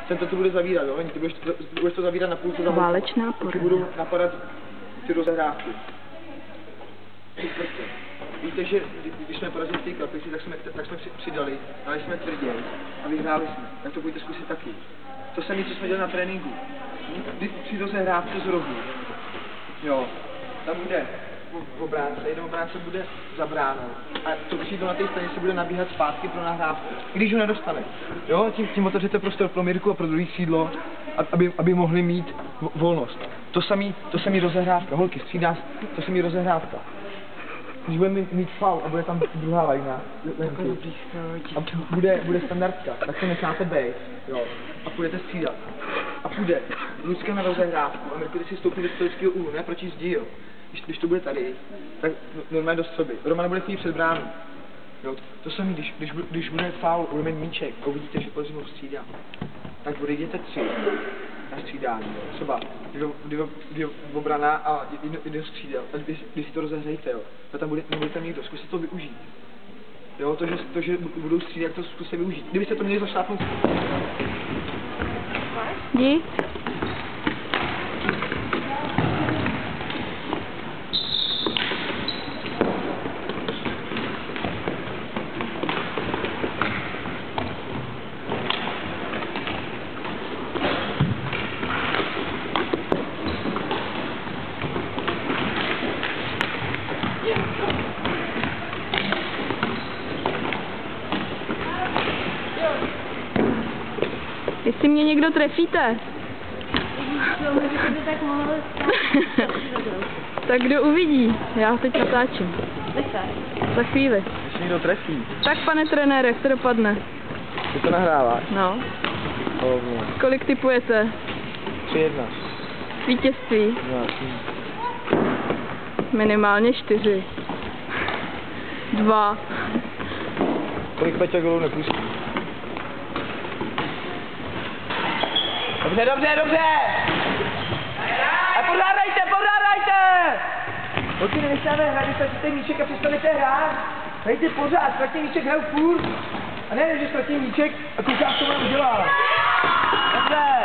jsem to tu bude zavírat, jo? Ty budeš to zavírat na půlce za válečná porada. Budu napadat ty rozehrávky. Víte, že když jsme porazili ty klapici, tak jsme přidali, dali jsme tvrdě a vyhráli jsme. Tak to pojďte zkusit taky. To samé, co jsme dělali na tréninku. Při rozehrávce z rohu. Jo, tam bude obránce, jeden obránce bude za bránou. A to křídlo na té straně se bude nabíhat zpátky pro nahrávku. Když ho nedostane. Jo, tím otevřete prostor pro Mirku a pro druhý křídlo, aby mohli mít volnost. To samý rozehrávka. Holky, střídá, to samý rozehrávka. Když budeme mít faul a bude tam druhá lajna, a bude standardka, tak to necháte bejt, jo, a půjdete střídat. A půjde Lucka na rozehrávku a Mirko, ty si stoupí do stolického úhlu, ne proti zdi, jo. Když to bude tady, tak normálně do střeby. Romana bude chodit před bránu. Jo, to samé, když bude faul, budeme mít míček a uvidíte, že Plzeň ho střídá, tak odejděte 3 na střídání, jo. Třeba dvě obrana a jeden střídal. A když si to rozehrajte, jo, tak tam nebudete mít kdo, zkuste to využít. Jo, to, že budou střídat, to zkuste využít. Kdybyste to měli zašlápnout. Dík. Jestli mě někdo trefíte, tak kdo uvidí? Já teď natáčím. Za chvíli. Když někdo trefí. Tak pane trenére, jak to dopadne? Ty to nahráváš? No. Kolik tipujete? 3-1. Vítězství? No. Minimálně 4. 2. Kolik Peťa golů nepustí? Dobře! A pořádajte! Holky, nenecháme hrát, když ztratíte míček a přestanete hrát. Hrajte pořád, ztratím míček, hraju furt. A ne, že ztratím míček a koukám, co mám udělat. Dobře.